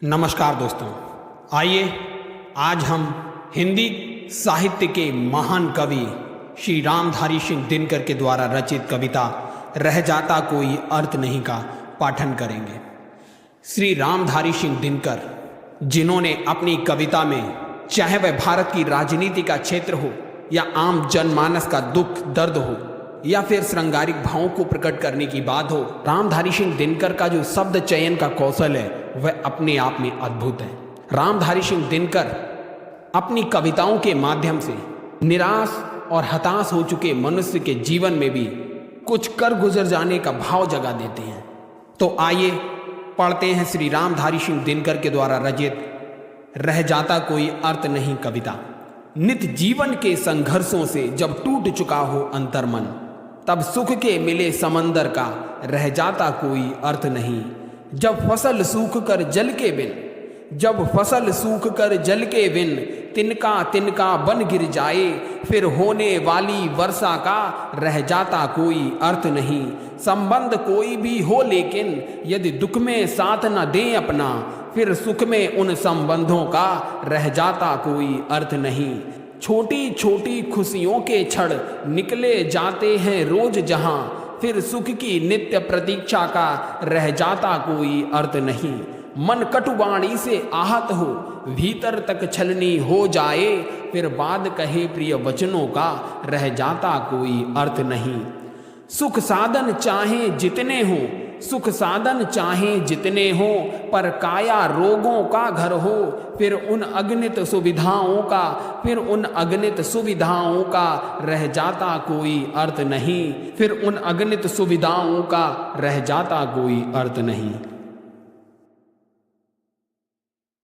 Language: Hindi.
नमस्कार दोस्तों, आइए आज हम हिंदी साहित्य के महान कवि श्री रामधारी सिंह दिनकर के द्वारा रचित कविता रह जाता कोई अर्थ नहीं का पाठन करेंगे। श्री रामधारी सिंह दिनकर, जिन्होंने अपनी कविता में चाहे वह भारत की राजनीति का क्षेत्र हो या आम जनमानस का दुख दर्द हो या फिर श्रृंगारिक भावों को प्रकट करने की बात हो, रामधारी सिंह दिनकर का जो शब्द चयन का कौशल है वह अपने आप में अद्भुत है। रामधारी सिंह दिनकर अपनी कविताओं के माध्यम से निराश और हताश हो चुके मनुष्य के जीवन में भी कुछ कर गुजर जाने का भाव जगा देते हैं। तो आइए पढ़ते हैं श्री रामधारी सिंह दिनकर के द्वारा रचित रह जाता कोई अर्थ नहीं कविता। नित जीवन के संघर्षों से जब टूट चुका हो अंतर्मन, तब सुख के मिले समंदर का रह जाता कोई अर्थ नहीं। जब फसल सूख कर जल के बिन, जब फसल सूख कर जल के बिन तिनका तिनका बन गिर जाए, फिर होने वाली वर्षा का रह जाता कोई अर्थ नहीं। संबंध कोई भी हो लेकिन यदि दुख में साथ न दें अपना, फिर सुख में उन संबंधों का रह जाता कोई अर्थ नहीं। छोटी छोटी खुशियों के क्षण निकले जाते हैं रोज जहां, फिर सुख की नित्य प्रतीक्षा का रह जाता कोई अर्थ नहीं। मन कटुवाणी से आहत हो, भीतर तक छलनी हो जाए, फिर बाद कहे प्रिय वचनों का रह जाता कोई अर्थ नहीं। सुख साधन चाहे जितने हो, सुख साधन चाहे जितने हो, पर काया रोगों का घर हो, फिर उन अगणित सुविधाओं का, फिर उन अगणित सुविधाओं का रह जाता कोई अर्थ नहीं। फिर उन अगणित सुविधाओं का रह जाता कोई अर्थ नहीं।